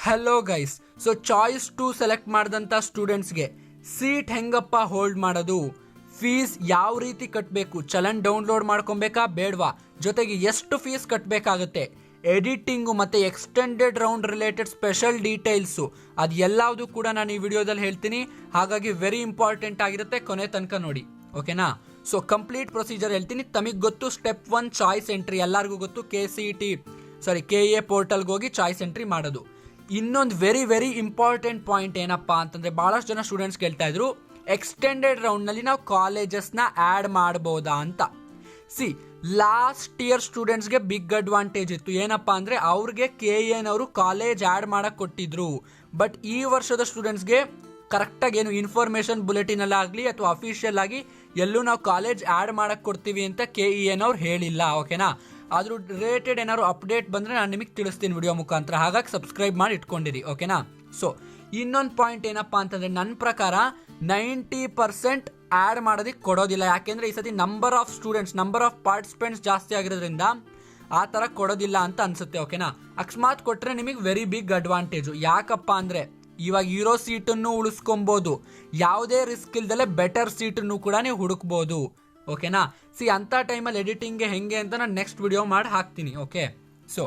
Hello guys, so choice 2 select ಮಾಡಿದಂಥ ಸ್ಟೂಡೆಂಟ್ಸ್ಗೆ seat ಹೆಂಗಪ್ಪ ಹೋಲ್ಡ್ ಮಾಡೋದು, ಫೀಸ್ ಯಾವ ರೀತಿ ಕಟ್ಟಬೇಕು, ಚಲನ್ ಡೌನ್ಲೋಡ್ ಮಾಡ್ಕೊಬೇಕಾ ಬೇಡವಾ, ಜೊತೆಗೆ ಎಷ್ಟು ಫೀಸ್ ಕಟ್ಟಬೇಕಾಗುತ್ತೆ, ಎಡಿಟಿಂಗು ಮತ್ತು extended round related special details ಅದು ಎಲ್ಲವುದು ಕೂಡ ನಾನು ಈ ವಿಡಿಯೋದಲ್ಲಿ ಹೇಳ್ತೀನಿ. ಹಾಗಾಗಿ ವೆರಿ ಇಂಪಾರ್ಟೆಂಟ್ ಆಗಿರುತ್ತೆ, ಕೊನೆ ತನಕ ನೋಡಿ, ಓಕೆನಾ. ಸೊ ಕಂಪ್ಲೀಟ್ ಪ್ರೊಸೀಜರ್ ಹೇಳ್ತೀನಿ. ತಮಗೆ ಗೊತ್ತು ಸ್ಟೆಪ್ 1 ಚಾಯ್ಸ್ ಎಂಟ್ರಿ, ಎಲ್ಲರಿಗೂ ಗೊತ್ತು. KE ಪೋರ್ಟಲ್ಗೆ ಹೋಗಿ ಚಾಯ್ಸ್ ಎಂಟ್ರಿ ಮಾಡೋದು. ಇನ್ನೊಂದು ವೆರಿ ಇಂಪಾರ್ಟೆಂಟ್ ಪಾಯಿಂಟ್ ಏನಪ್ಪ ಅಂತಂದರೆ, ಭಾಳಷ್ಟು ಜನ ಸ್ಟೂಡೆಂಟ್ಸ್ ಕೇಳ್ತಾ ಇದ್ರು ಎಕ್ಸ್ಟೆಂಡೆಡ್ ರೌಂಡ್ನಲ್ಲಿ ನಾವು ಕಾಲೇಜಸ್ನ ಆ್ಯಡ್ ಮಾಡ್ಬೋದಾ ಅಂತ. ಲಾಸ್ಟ್ ಇಯರ್ ಸ್ಟೂಡೆಂಟ್ಸ್ಗೆ ಬಿಗ್ ಅಡ್ವಾಂಟೇಜ್ ಇತ್ತು. ಏನಪ್ಪ ಅಂದರೆ ಅವ್ರಿಗೆ KEನವರು ಕಾಲೇಜ್ ಆ್ಯಡ್ ಮಾಡಕ್ಕೆ ಕೊಟ್ಟಿದ್ರು. ಬಟ್ ಈ ವರ್ಷದ ಸ್ಟೂಡೆಂಟ್ಸ್ಗೆ ಕರೆಕ್ಟಾಗಿ ಏನು ಇನ್ಫಾರ್ಮೇಷನ್ ಬುಲೆಟಿನಲ್ಲಾಗಲಿ ಅಥವಾ ಅಫಿಷಿಯಲ್ ಆಗಿ ಎಲ್ಲೂ ನಾವು ಕಾಲೇಜ್ ಆ್ಯಡ್ ಮಾಡಕ್ಕೆ ಕೊಡ್ತೀವಿ ಅಂತ KEನವ್ರು ಹೇಳಿಲ್ಲ, ಓಕೆನಾ. ಅದ್ರ ರಿಲೇಟೆಡ್ ಏನಾದ್ರು ಅಪ್ಡೇಟ್ ಬಂದರೆ ನಾನು ನಿಮಗೆ ತಿಳಿಸ್ತೀನಿ ವಿಡಿಯೋ ಮುಖಾಂತರ, ಹಾಗಾಗಿ ಸಬ್ಸ್ಕ್ರೈಬ್ ಮಾಡಿ ಇಟ್ಕೊಂಡಿರಿ, ಓಕೆನಾ. ಸೊ ಇನ್ನೊಂದು ಪಾಯಿಂಟ್ ಏನಪ್ಪ ಅಂತಂದರೆ, ನನ್ನ ಪ್ರಕಾರ 90% ಆ್ಯಡ್ ಮಾಡೋದಕ್ಕೆ ಕೊಡೋದಿಲ್ಲ. ಯಾಕೆಂದರೆ ಈ ಸತಿ ನಂಬರ್ ಆಫ್ ಪಾರ್ಟಿಸಿಪೆಂಟ್ಸ್ ಜಾಸ್ತಿ ಆಗಿರೋದ್ರಿಂದ ಆ ಥರ ಕೊಡೋದಿಲ್ಲ ಅಂತ ಅನಿಸುತ್ತೆ, ಓಕೆನಾ. ಅಕಸ್ಮಾತ್ ಕೊಟ್ಟರೆ ನಿಮಗೆ ವೆರಿ ಬಿಗ್ ಅಡ್ವಾಂಟೇಜು. ಯಾಕಪ್ಪ ಅಂದರೆ ಇವಾಗ ಇರೋ ಸೀಟನ್ನು ಉಳಿಸ್ಕೊಬೋದು, ಯಾವುದೇ ರಿಸ್ಕ್ ಇಲ್ದಲೆ ಬೆಟರ್ ಸೀಟನ್ನು ಕೂಡ ನೀವು ಹುಡುಕ್ಬೋದು, ಓಕೆನಾ. ಅಂಥ ಟೈಮಲ್ಲಿ ಎಡಿಟಿಂಗ್ಗೆ ಹೆಂಗೆ ಅಂತ ನಾನು ನೆಕ್ಸ್ಟ್ ವಿಡಿಯೋ ಮಾಡಿ ಹಾಕ್ತೀನಿ, ಓಕೆ. ಸೊ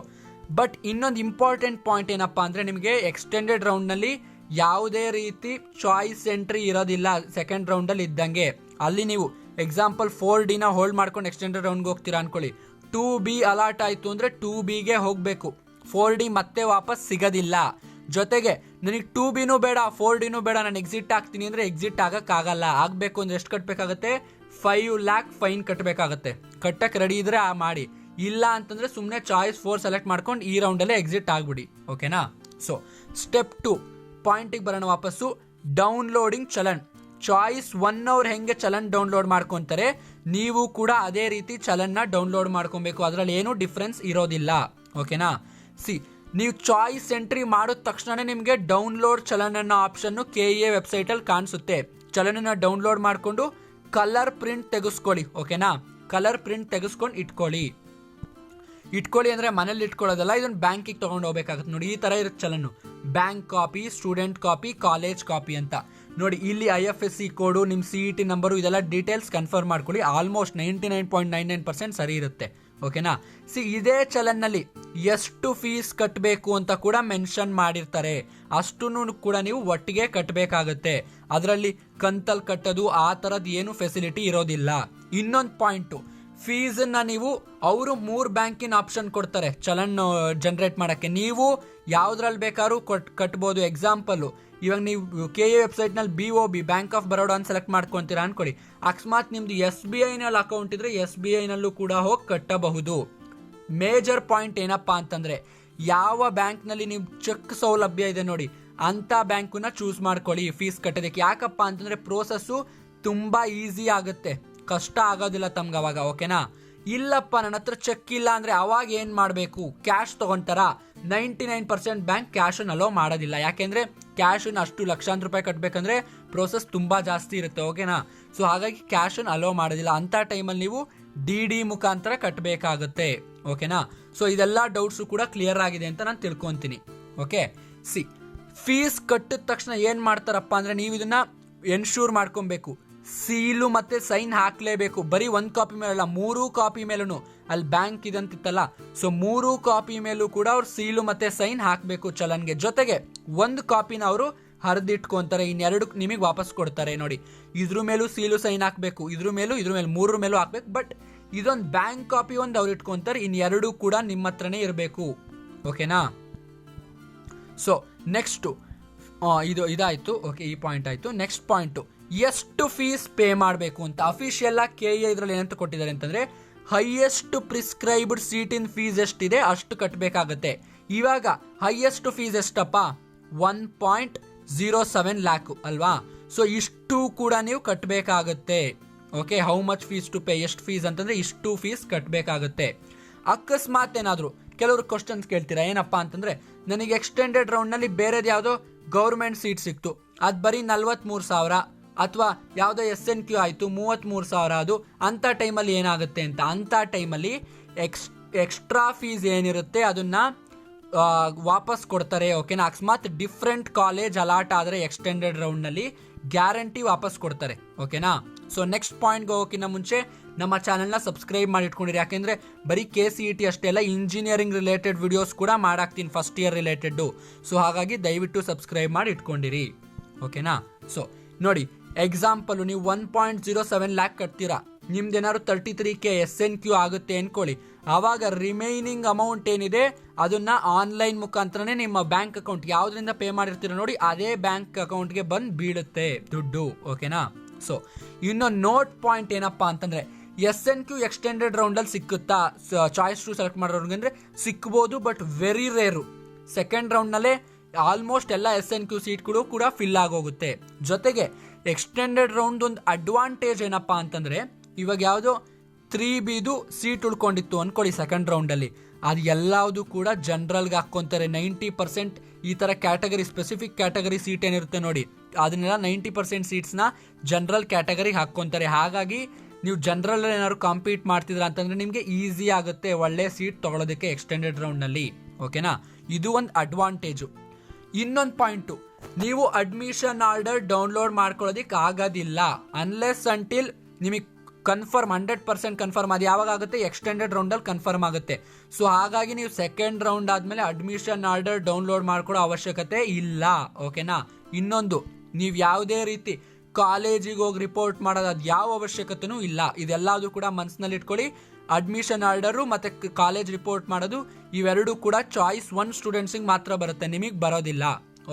ಬಟ್ ಇನ್ನೊಂದು ಇಂಪಾರ್ಟೆಂಟ್ ಪಾಯಿಂಟ್ ಏನಪ್ಪ ಅಂದರೆ, ನಿಮಗೆ ಎಕ್ಸ್ಟೆಂಡೆಡ್ ರೌಂಡ್ನಲ್ಲಿ ಯಾವುದೇ ರೀತಿ ಚಾಯ್ಸ್ ಎಂಟ್ರಿ ಇರೋದಿಲ್ಲ. ಸೆಕೆಂಡ್ ರೌಂಡಲ್ಲಿ ಇದ್ದಂಗೆ ಅಲ್ಲಿ ನೀವು ಎಕ್ಸಾಂಪಲ್ 4Dನ ಹೋಲ್ಡ್ ಮಾಡ್ಕೊಂಡು ಎಕ್ಸ್ಟೆಂಡೆಡ್ ರೌಂಡ್ಗೆ ಹೋಗ್ತೀರಾ ಅಂದ್ಕೊಳ್ಳಿ, 2B ಅಲಾಟ್ ಆಯಿತು ಅಂದರೆ 2Bಗೆ ಹೋಗಬೇಕು, 4D ಮತ್ತೆ ವಾಪಸ್ ಸಿಗೋದಿಲ್ಲ. ಜೊತೆಗೆ ನನಗೆ 2Bನೂ ಬೇಡ 4Dನೂ ಬೇಡ, ನಾನು ಎಕ್ಸಿಟ್ ಆಗ್ತೀನಿ ಅಂದರೆ ಎಕ್ಸಿಟ್ ಆಗೋಕ್ಕಾಗಲ್ಲ. ಆಗಬೇಕು ಅಂದರೆ ಎಷ್ಟು ಕಟ್ಟಬೇಕಾಗತ್ತೆ, 5 lakh ಫೈನ್ ಕಟ್ಟಬೇಕಾಗತ್ತೆ. ಕಟ್ಟಕ್ಕೆ ರೆಡಿ ಇದ್ರೆ ಮಾಡಿ, ಇಲ್ಲ ಅಂತಂದರೆ ಸುಮ್ಮನೆ ಚಾಯ್ಸ್ 4 ಸೆಲೆಕ್ಟ್ ಮಾಡ್ಕೊಂಡು ಈ ರೌಂಡಲ್ಲೇ ಎಕ್ಸಿಟ್ ಆಗಿಬಿಡಿ, ಓಕೆನಾ. ಸೊ ಸ್ಟೆಪ್ 2 ಪಾಯಿಂಟಿಗೆ ಬರೋಣ ವಾಪಸ್ಸು. ಡೌನ್ಲೋಡಿಂಗ್ ಚಲನ್. ಚಾಯ್ಸ್ 1 ಅವ್ರು ಹೆಂಗೆ ಚಲನ್ ಡೌನ್ಲೋಡ್ ಮಾಡ್ಕೊತಾರೆ, ನೀವು ಕೂಡ ಅದೇ ರೀತಿ ಚಲನ್ನ ಡೌನ್ಲೋಡ್ ಮಾಡ್ಕೊಬೇಕು. ಅದರಲ್ಲಿ ಏನೂ ಡಿಫ್ರೆನ್ಸ್ ಇರೋದಿಲ್ಲ, ಓಕೆನಾ. ನೀವು ಚಾಯ್ಸ್ ಎಂಟ್ರಿ ಮಾಡಿದ ತಕ್ಷಣ ನಿಮಗೆ ಡೌನ್ಲೋಡ್ ಚಲನ್ ಅನ್ನೋ ಆಪ್ಷನ್ನು KE ವೆಬ್ಸೈಟಲ್ಲಿ ಕಾಣಿಸುತ್ತೆ. ಚಲನನ್ನ ಡೌನ್ಲೋಡ್ ಮಾಡಿಕೊಂಡು ಕಲರ್ ಪ್ರಿಂಟ್ ತೆಗೆಸ್ಕೊಳ್ಳಿ, ಓಕೆನಾ. ಕಲರ್ ಪ್ರಿಂಟ್ ತೆಗೆಸ್ಕೊಂಡು ಇಟ್ಕೊಳ್ಳಿ ಅಂದರೆ ಮನೇಲಿ ಇಟ್ಕೊಳ್ಳೋದಲ್ಲ, ಇದನ್ನು ಬ್ಯಾಂಕಿಗೆ ತೊಗೊಂಡು ಹೋಗ್ಬೇಕಾಗುತ್ತೆ. ನೋಡಿ ಈ ಥರ ಇರುತ್ತೆ ಚಲನ್ನು, bank copy, student copy, college copy ಅಂತ. ನೋಡಿ ಇಲ್ಲಿ IFSC ಕೋಡು, ನಿಮ್ಮ CET ನಂಬರು, ಇದೆಲ್ಲ ಡೀಟೇಲ್ಸ್ ಕನ್ಫರ್ಮ್ ಮಾಡ್ಕೊಳ್ಳಿ. ಆಲ್ಮೋಸ್ಟ್ 99.99% ಸರಿ ಇರುತ್ತೆ, ಓಕೆನಾ. ಇದೇ ಚಲನ್ನಲ್ಲಿ ಎಷ್ಟು ಫೀಸ್ ಕಟ್ಟಬೇಕು ಅಂತ ಕೂಡ ಮೆನ್ಷನ್ ಮಾಡಿರ್ತಾರೆ. ಅಷ್ಟನ್ನು ಕೂಡ ನೀವು ಒಟ್ಟಿಗೆ ಕಟ್ಟಬೇಕಾಗತ್ತೆ. ಅದರಲ್ಲಿ ಕಂತಲ್ಲಿ ಕಟ್ಟೋದು ಆ ಥರದ್ದು ಏನು ಫೆಸಿಲಿಟಿ ಇರೋದಿಲ್ಲ. ಇನ್ನೊಂದು ಪಾಯಿಂಟು, ಫೀಸನ್ನು ನೀವು ಅವರು 3 ಬ್ಯಾಂಕಿನ ಆಪ್ಷನ್ ಕೊಡ್ತಾರೆ ಚಲನ್ ಜನ್ರೇಟ್ ಮಾಡೋಕ್ಕೆ. ನೀವು ಯಾವುದ್ರಲ್ಲಿ ಬೇಕಾದ್ರೂ ಕಟ್ಬೋದು. ಎಕ್ಸಾಂಪಲು, ಇವಾಗ ನೀವು KE ವೆಬ್ಸೈಟ್ನಲ್ಲಿ BOB ಬ್ಯಾಂಕ್ ಆಫ್ ಬರೋಡಾ ಅಂತ ಸೆಲೆಕ್ಟ್ ಮಾಡ್ಕೊತೀರಾ ಅಂದ್ಕೊಳ್ಳಿ. ಅಕಸ್ಮಾತ್ ನಿಮ್ಮದು SBIನಲ್ಲಿ ಅಕೌಂಟ್ ಇದ್ದರೆ SBIನಲ್ಲೂ ಕೂಡ ಹೋಗಿ ಕಟ್ಟಬಹುದು. ಮೇಜರ್ ಪಾಯಿಂಟ್ ಏನಪ್ಪ ಅಂತಂದರೆ, ಯಾವ ಬ್ಯಾಂಕ್ನಲ್ಲಿ ನೀವು ಚೆಕ್ ಸೌಲಭ್ಯ ಇದೆ ನೋಡಿ ಅಂಥ ಬ್ಯಾಂಕನ್ನ ಚೂಸ್ ಮಾಡ್ಕೊಳ್ಳಿ ಫೀಸ್ ಕಟ್ಟೋದಕ್ಕೆ. ಯಾಕಪ್ಪ ಅಂತಂದರೆ ಪ್ರೋಸೆಸ್ಸು ತುಂಬ ಈಸಿ ಆಗುತ್ತೆ, ಕಷ್ಟ ಆಗೋದಿಲ್ಲ ತಮ್ಗೆ ಅವಾಗ, ಓಕೆನಾ. ಇಲ್ಲಪ್ಪ ನನ್ನ ಹತ್ರ ಚೆಕ್ ಇಲ್ಲ ಅಂದರೆ ಅವಾಗ ಏನು ಮಾಡಬೇಕು, ಕ್ಯಾಶ್ ತೊಗೊತಾರ. 99% ಬ್ಯಾಂಕ್ ಕ್ಯಾಶನ್ನು ಅಲೋ ಮಾಡೋದಿಲ್ಲ. ಯಾಕೆಂದರೆ ಕ್ಯಾಶನ್ನು ಅಷ್ಟು ಲಕ್ಷಾಂತರ ರೂಪಾಯಿ ಕಟ್ಟಬೇಕಂದ್ರೆ ಪ್ರೋಸೆಸ್ ತುಂಬ ಜಾಸ್ತಿ ಇರುತ್ತೆ, ಓಕೆನಾ. ಸೊ ಹಾಗಾಗಿ ಕ್ಯಾಶನ್ನು ಅಲೋ ಮಾಡೋದಿಲ್ಲ. ಅಂಥ ಟೈಮಲ್ಲಿ ನೀವು DD ಮುಖಾಂತರ ಕಟ್ಟಬೇಕಾಗುತ್ತೆ, ಓಕೆನಾ. ಸೊ ಇದೆಲ್ಲ ಡೌಟ್ಸು ಕೂಡ ಕ್ಲಿಯರ್ ಆಗಿದೆ ಅಂತ ನಾನು ತಿಳ್ಕೊತೀನಿ, ಓಕೆ. ಫೀಸ್ ಕಟ್ಟಿದ ತಕ್ಷಣ ಏನು ಮಾಡ್ತಾರಪ್ಪ ಅಂದರೆ, ನೀವು ಇದನ್ನು ಎನ್ಶೂರ್ ಮಾಡ್ಕೊಬೇಕು, ಸೀಲು ಮತ್ತು ಸೈನ್ ಹಾಕಲೇಬೇಕು. ಬರೀ 1 ಕಾಪಿ ಮೇಲಲ್ಲ, 3 ಕಾಪಿ ಮೇಲೂ, ಅಲ್ಲಿ ಬ್ಯಾಂಕ್ ಇದಂತಿತ್ತಲ್ಲ, ಸೊ 3 ಕಾಪಿ ಮೇಲೂ ಕೂಡ ಅವ್ರು ಸೀಲು ಮತ್ತು ಸೈನ್ ಹಾಕಬೇಕು ಚಲನ್ಗೆ. ಜೊತೆಗೆ 1 ಕಾಪಿನ ಅವರು ಹರಿದಿಟ್ಕೊತಾರೆ, ಇನ್ನೆರಡು ನಿಮಗೆ ವಾಪಸ್ ಕೊಡ್ತಾರೆ. ನೋಡಿ ಇದ್ರ ಮೇಲೂ ಸೀಲು ಸೈನ್ ಹಾಕಬೇಕು, ಇದ್ರ ಮೇಲೂ 3 ಮೇಲೂ ಹಾಕ್ಬೇಕು. ಬಟ್ ಇದೊಂದು ಬ್ಯಾಂಕ್ ಕಾಪಿ ಒಂದು ಅವ್ರು ಇಟ್ಕೊತಾರೆ, ಇನ್ನೆರಡು ಕೂಡ ನಿಮ್ಮ ಹತ್ರನೇ ಇರಬೇಕು, ಓಕೆನಾ. ಸೊ ನೆಕ್ಸ್ಟು ಇದಾಯಿತು, ಓಕೆ, ಈ ಪಾಯಿಂಟ್ ಆಯಿತು. ನೆಕ್ಸ್ಟ್ ಪಾಯಿಂಟು, ಎಷ್ಟು ಫೀಸ್ ಪೇ ಮಾಡಬೇಕು ಅಂತ. ಅಫಿಷಿಯಲ್ ಆಗಿ KE ಇದರಲ್ಲಿ ಏನಂತ ಕೊಟ್ಟಿದ್ದಾರೆ ಅಂತಂದರೆ, ಹೈಯೆಸ್ಟ್ ಪ್ರಿಸ್ಕ್ರೈಬ್ಡ್ ಸೀಟಿನ ಫೀಸ್ ಎಷ್ಟಿದೆ ಅಷ್ಟು ಕಟ್ಟಬೇಕಾಗತ್ತೆ. ಇವಾಗ ಹೈಯೆಸ್ಟ್ ಫೀಸ್ ಎಷ್ಟಪ್ಪ, 1.07 lakh ಅಲ್ವಾ. ಸೊ ಇಷ್ಟು ಕೂಡ ನೀವು ಕಟ್ಟಬೇಕಾಗತ್ತೆ, okay. How much fees to pay, ಎಷ್ಟು ಫೀಸ್ ಅಂತಂದರೆ ಇಷ್ಟು ಫೀಸ್ ಕಟ್ಟಬೇಕಾಗತ್ತೆ. ಅಕಸ್ಮಾತ್ ಏನಾದರೂ ಕೆಲವರು ಕ್ವಶನ್ಸ್ ಕೇಳ್ತೀರಾ, ಏನಪ್ಪ ಅಂತಂದರೆ ನನಗೆ ಎಕ್ಸ್ಟೆಂಡೆಡ್ ರೌಂಡ್ನಲ್ಲಿ ಬೇರೆದು ಯಾವುದೋ ಗೌರ್ಮೆಂಟ್ ಸೀಟ್ ಸಿಕ್ತು, ಅದು ಬರೀ 43,000, ಅಥವಾ ಯಾವುದೋ SNQ ಆಯಿತು 33,000, ಅದು ಅಂಥ ಟೈಮಲ್ಲಿ ಏನಾಗುತ್ತೆ ಅಂತ. ಅಂಥ ಟೈಮಲ್ಲಿ ಎಕ್ಸ್ಟ್ರಾ ಫೀಸ್ ಏನಿರುತ್ತೆ ಅದನ್ನು ವಾಪಸ್ ಕೊಡ್ತಾರೆ. ಓಕೆನಾ, ಅಕಸ್ಮಾತ್ ಡಿಫ್ರೆಂಟ್ ಕಾಲೇಜ್ ಅಲಾಟ್ ಆದರೆ ಎಕ್ಸ್ಟೆಂಡೆಡ್ ರೌಂಡ್ನಲ್ಲಿ ಗ್ಯಾರಂಟಿ ವಾಪಸ್ ಕೊಡ್ತಾರೆ. ಓಕೆನಾ, ಸೊ ನೆಕ್ಸ್ಟ್ ಪಾಯಿಂಟ್ಗೆ ಹೋಗೋಕ್ಕಿಂತ ಮುಂಚೆ ನಮ್ಮ ಚಾನಲ್ನ ಸಬ್ಸ್ಕ್ರೈಬ್ ಮಾಡಿ ಇಟ್ಕೊಂಡಿರಿ. ಯಾಕೆಂದರೆ ಬರೀ KCET ಅಷ್ಟೇ ಅಲ್ಲ, ಇಂಜಿನಿಯರಿಂಗ್ ರಿಲೇಟೆಡ್ ವಿಡಿಯೋಸ್ ಕೂಡ ಮಾಡಾಕ್ತೀನಿ, ಫಸ್ಟ್ ಇಯರ್ ರಿಲೇಟೆಡ್ಡು. ಸೊ ಹಾಗಾಗಿ ದಯವಿಟ್ಟು ಸಬ್ಸ್ಕ್ರೈಬ್ ಮಾಡಿ ಇಟ್ಕೊಂಡಿರಿ. ಓಕೆನಾ, ಸೊ ನೋಡಿ ಎಕ್ಸಾಂಪಲ್, ನೀವು 1.07 ಲ್ಯಾಕ್ ಕಟ್ತೀರಾ, ನಿಮ್ದೇನಾದ್ರು 33K SNQ ಆಗುತ್ತೆ ಅನ್ಕೊಳ್ಳಿ. ಆವಾಗ ರಿಮೈನಿಂಗ್ ಅಮೌಂಟ್ ಏನಿದೆ ಅದನ್ನ ಆನ್ಲೈನ್ ಮುಖಾಂತರನೇ ನಿಮ್ಮ ಬ್ಯಾಂಕ್ ಅಕೌಂಟ್ ಯಾವ್ದ್ರಿಂದ ಪೇ ಮಾಡಿರ್ತೀರ ನೋಡಿ ಅದೇ ಬ್ಯಾಂಕ್ ಅಕೌಂಟ್ಗೆ ಬಂದು ಬೀಳುತ್ತೆ ದುಡ್ಡು. ಓಕೆನಾ, ಸೊ ಇನ್ನೊಂದು ನೋಟ್ ಪಾಯಿಂಟ್ ಏನಪ್ಪಾ ಅಂತಂದ್ರೆ, SNQ ಎಕ್ಸ್ಟೆಂಡೆಡ್ ರೌಂಡಲ್ಲಿ ಸಿಕ್ಕುತ್ತಾ? ಚಾಯ್ಸ್ 2 ಸೆಲೆಕ್ಟ್ ಮಾಡೋರ್ಗೆ ಅಂದ್ರೆ ಸಿಕ್ಬೋದು, ಬಟ್ ವೆರಿ ರೇರು. ಸೆಕೆಂಡ್ ರೌಂಡ್ನಲ್ಲೇ ಆಲ್ಮೋಸ್ಟ್ ಎಲ್ಲ SNQ ಸೀಟ್ಗಳು ಕೂಡ ಫಿಲ್ ಆಗೋಗುತ್ತೆ. ಜೊತೆಗೆ ಎಕ್ಸ್ಟೆಂಡೆಡ್ ರೌಂಡ್ ಒಂದು ಅಡ್ವಾಂಟೇಜ್ ಏನಪ್ಪಾ ಅಂತಂದ್ರೆ, ಇವಾಗ ಯಾವುದೋ 3Bದು ಸೀಟ್ ಉಳ್ಕೊಂಡಿತ್ತು ಅನ್ಕೊಳ್ಳಿ ಸೆಕೆಂಡ್ ರೌಂಡಲ್ಲಿ, ಅದು ಎಲ್ಲವುದು ಕೂಡ ಜನರಲ್ಗೆ ಹಾಕ್ಕೊಂತಾರೆ. 90% ಈ ಥರ ಕ್ಯಾಟಗರಿ, ಸ್ಪೆಸಿಫಿಕ್ ಕ್ಯಾಟಗರಿ ಸೀಟ್ ಏನಿರುತ್ತೆ ನೋಡಿ, ಅದನ್ನೆಲ್ಲ 90% ಸೀಟ್ಸ್ನ ಜನರಲ್ ಕ್ಯಾಟಗರಿಗೆ ಹಾಕ್ಕೊಂತಾರೆ. ಹಾಗಾಗಿ ನೀವು ಜನರಲ್ ಏನಾದ್ರು ಕಾಂಪೀಟ್ ಮಾಡ್ತಿದ್ರ ಅಂತಂದ್ರೆ ನಿಮಗೆ ಈಸಿ ಆಗುತ್ತೆ ಒಳ್ಳೆ ಸೀಟ್ ತಗೊಳ್ಳೋದಕ್ಕೆ ಎಕ್ಸ್ಟೆಂಡೆಡ್ ರೌಂಡ್ನಲ್ಲಿ. ಓಕೆನಾ, ಇದು ಒಂದು ಅಡ್ವಾಂಟೇಜು. ಇನ್ನೊಂದು ಪಾಯಿಂಟು, ನೀವು ಅಡ್ಮಿಷನ್ ಆರ್ಡರ್ ಡೌನ್ಲೋಡ್ ಮಾಡ್ಕೊಳ್ಳೋದಕ್ಕೆ ಆಗೋದಿಲ್ಲ ಅನ್ಲೆಸ್ ಅಂಟಿಲ್ ನಿಮಗೆ ಕನ್ಫರ್ಮ್ 100% ಕನ್ಫರ್ಮ್. ಅದು ಯಾವಾಗ ಆಗುತ್ತೆ? ಎಕ್ಸ್ಟೆಂಡೆಡ್ ರೌಂಡಲ್ಲಿ ಕನ್ಫರ್ಮ್ ಆಗುತ್ತೆ. ಸೊ ಹಾಗಾಗಿ ನೀವು ಸೆಕೆಂಡ್ ರೌಂಡ್ ಆದಮೇಲೆ ಅಡ್ಮಿಷನ್ ಆರ್ಡರ್ ಡೌನ್ಲೋಡ್ ಮಾಡ್ಕೊಳ್ಳೋ ಅವಶ್ಯಕತೆ ಇಲ್ಲ. ಓಕೆನಾ, ಇನ್ನೊಂದು, ನೀವು ಯಾವುದೇ ರೀತಿ ಕಾಲೇಜಿಗೆ ಹೋಗಿ ರಿಪೋರ್ಟ್ ಮಾಡೋದು ಅದು ಯಾವ ಅವಶ್ಯಕತೆನೂ ಇಲ್ಲ. ಇದೆಲ್ಲದೂ ಕೂಡ ಮನಸ್ಸಿನಲ್ಲಿ ಇಟ್ಕೊಳ್ಳಿ. ಅಡ್ಮಿಷನ್ ಆರ್ಡರು ಮತ್ತು ಕಾಲೇಜ್ ರಿಪೋರ್ಟ್ ಮಾಡೋದು ಇವೆರಡೂ ಕೂಡ ಚಾಯ್ಸ್ 1 ಸ್ಟೂಡೆಂಟ್ಸಿಗೆ ಮಾತ್ರ ಬರುತ್ತೆ, ನಿಮಗೆ ಬರೋದಿಲ್ಲ.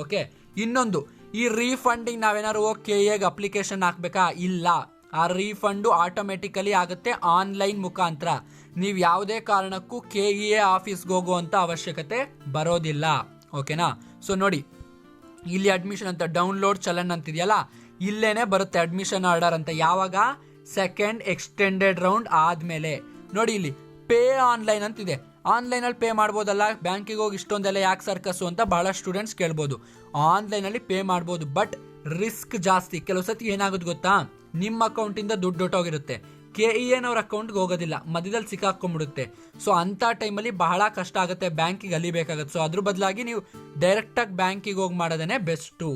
ಓಕೆ, ಇನ್ನೊಂದು, ಈ ರೀಫಂಡಿಂಗ್ ನಾವೇನಾದ್ರು ಹೋಗಿ KEAಗೆ ಅಪ್ಲಿಕೇಶನ್ ಹಾಕ್ಬೇಕಾ? ಇಲ್ಲ, ಆ ರೀಫಂಡು ಆಟೋಮೆಟಿಕಲಿ ಆಗುತ್ತೆ ಆನ್ಲೈನ್ ಮುಖಾಂತರ. ನೀವು ಯಾವುದೇ ಕಾರಣಕ್ಕೂ KEA ಆಫೀಸ್ಗೆ ಹೋಗುವಂಥ ಅವಶ್ಯಕತೆ ಬರೋದಿಲ್ಲ. ಓಕೆನಾ, ಸೊ ನೋಡಿ ಇಲ್ಲಿ ಅಡ್ಮಿಷನ್ ಅಂತ ಡೌನ್ಲೋಡ್ ಚಲನ್ ಅಂತಿದೆಯಲ್ಲ, ಇಲ್ಲೇನೆ ಬರುತ್ತೆ ಅಡ್ಮಿಷನ್ ಆರ್ಡರ್ ಅಂತ. ಯಾವಾಗ? ಸೆಕೆಂಡ್ ಎಕ್ಸ್ಟೆಂಡೆಡ್ ರೌಂಡ್ ಆದಮೇಲೆ. ನೋಡಿ ಇಲ್ಲಿ ಪೇ ಆನ್ಲೈನ್ ಅಂತಿದೆ, ಆನ್ಲೈನಲ್ಲಿ ಪೇ ಮಾಡ್ಬೋದಲ್ಲ, ಬ್ಯಾಂಕಿಗೆ ಹೋಗಿ ಇಷ್ಟೊಂದೆಲ್ಲ ಯಾಕೆ ಸರ್ಕಸ್ಸು ಅಂತ ಬಹಳ ಸ್ಟೂಡೆಂಟ್ಸ್ ಕೇಳ್ಬೋದು. ಆನ್ಲೈನಲ್ಲಿ ಪೇ ಮಾಡ್ಬೋದು, ಬಟ್ ರಿಸ್ಕ್ ಜಾಸ್ತಿ. ಕೆಲವು ಸತಿ ಏನಾಗುತ್ತೆ ಗೊತ್ತಾ, ನಿಮ್ಮ ಅಕೌಂಟಿಂದ ದುಡ್ಡು ಹೊಟ್ಟೋಗಿರುತ್ತೆ, KEAನವ್ರ ಅಕೌಂಟ್ಗೆ ಹೋಗೋದಿಲ್ಲ, ಮಧ್ಯದಲ್ಲಿ ಸಿಕ್ಕಾಕೊಂಡ್ಬಿಡುತ್ತೆ. ಸೊ ಅಂಥ ಟೈಮಲ್ಲಿ ಬಹಳ ಕಷ್ಟ ಆಗುತ್ತೆ, ಬ್ಯಾಂಕಿಗೆ ಅಲಿಬೇಕಾಗುತ್ತೆ. ಸೊ ಅದ್ರ ಬದಲಾಗಿ ನೀವು ಡೈರೆಕ್ಟಾಗಿ ಬ್ಯಾಂಕಿಗೆ ಹೋಗಿ ಮಾಡೋದೇ ಬೆಸ್ಟು.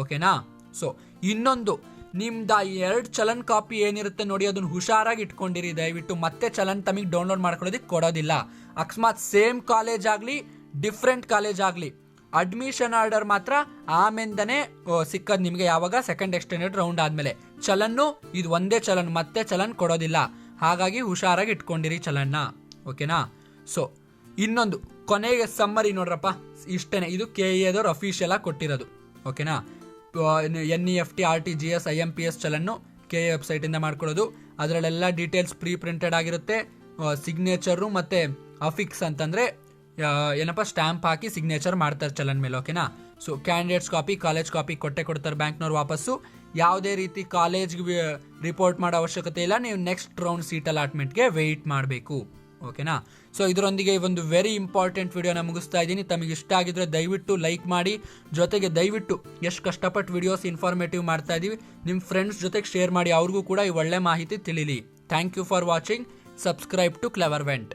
ಓಕೆನಾ, ಸೊ ಇನ್ನೊಂದು, ನಿಮ್ದು 2 ಚಲನ್ ಕಾಪಿ ಏನಿರುತ್ತೆ ನೋಡಿ ಅದನ್ನು ಹುಷಾರಾಗಿ ಇಟ್ಕೊಂಡಿರಿ ದಯವಿಟ್ಟು. ಮತ್ತೆ ಚಲನ್ ತಮಗೆ ಡೌನ್ಲೋಡ್ ಮಾಡ್ಕೊಳ್ಳೋದಕ್ಕೆ ಕೊಡೋದಿಲ್ಲ. ಅಕಸ್ಮಾತ್ ಸೇಮ್ ಕಾಲೇಜ್ ಆಗಲಿ ಡಿಫ್ರೆಂಟ್ ಕಾಲೇಜ್ ಆಗಲಿ, ಅಡ್ಮಿಷನ್ ಆರ್ಡರ್ ಮಾತ್ರ ಆಮೇಲೆ ಸಿಕ್ಕದ್ ನಿಮಗೆ ಯಾವಾಗ? ಸೆಕೆಂಡ್ ಎಕ್ಸ್ಟೆಂಡೆಡ್ ರೌಂಡ್ ಆದಮೇಲೆ. ಚಲನ್ನು ಇದು ಒಂದೇ ಚಲನ್, ಮತ್ತೆ ಚಲನ್ ಕೊಡೋದಿಲ್ಲ. ಹಾಗಾಗಿ ಹುಷಾರಾಗಿ ಇಟ್ಕೊಂಡಿರಿ ಚಲನ್ನ. ಓಕೆನಾ, ಸೊ ಇನ್ನೊಂದು ಕೊನೆಗೆ ಸಮ್ಮರಿ ನೋಡ್ರಪ್ಪ, ಇಷ್ಟೇನೆ. ಇದು KEAದವ್ರು ಅಫಿಷಿಯಲ್ ಆಗಿ ಕೊಟ್ಟಿರೋದು. ಓಕೆನಾ, NEFT RTGS IMPS ಚಲನ್ನು KEA ವೆಬ್ಸೈಟಿಂದ ಮಾಡ್ಕೊಳ್ಳೋದು. ಅದರಲ್ಲೆಲ್ಲ ಡೀಟೇಲ್ಸ್ ಪ್ರೀ ಪ್ರಿಂಟೆಡ್ ಆಗಿರುತ್ತೆ. ಸಿಗ್ನೇಚರು ಮತ್ತು ಅಫಿಕ್ಸ್ ಅಂತಂದರೆ ಏನಪ್ಪ ಸ್ಟ್ಯಾಂಪ್ ಹಾಕಿ ಸಿಗ್ನೇಚರ್ ಮಾಡ್ತಾರೆ ಚಲನ್ ಮೇಲೆ. ಓಕೆನಾ, so candidates copy, college copy ಕೊಡ್ತಾರೆ ಬ್ಯಾಂಕ್ನವ್ರು ವಾಪಸ್ಸು. ಯಾವುದೇ ರೀತಿ ಕಾಲೇಜ್ಗೆ ರಿಪೋರ್ಟ್ ಮಾಡೋ ಅವಶ್ಯಕತೆ ಇಲ್ಲ, ನೀವು ನೆಕ್ಸ್ಟ್ ರೌಂಡ್ ಸೀಟ್ ಅಲಾಟ್ಮೆಂಟ್ಗೆ ವೆಯ್ಟ್ ಮಾಡಬೇಕು. ಓಕೆನಾ, ಸೊ ಇದರೊಂದಿಗೆ ಈ ಒಂದು ವೆರಿ ಇಂಪಾರ್ಟೆಂಟ್ ವಿಡಿಯೋನ ಮುಗಿಸ್ತಾ ಇದ್ದೀನಿ. ತಮಗೆ ಇಷ್ಟ ಆಗಿದ್ರೆ ದಯವಿಟ್ಟು ಲೈಕ್ ಮಾಡಿ. ಜೊತೆಗೆ ದಯವಿಟ್ಟು ಎಷ್ಟು ಕಷ್ಟಪಟ್ಟು ವಿಡಿಯೋಸ್ ಇನ್ಫಾರ್ಮೇಟಿವ್ ಮಾಡ್ತಾ ಇದ್ದೀವಿ, ನಿಮ್ಮ ಫ್ರೆಂಡ್ಸ್ ಜೊತೆಗೆ ಶೇರ್ ಮಾಡಿ, ಅವ್ರಿಗೂ ಕೂಡ ಈ ಒಳ್ಳೆ ಮಾಹಿತಿ ತಿಳಿಲಿ. Thank you for watching. Subscribe to Clever vent.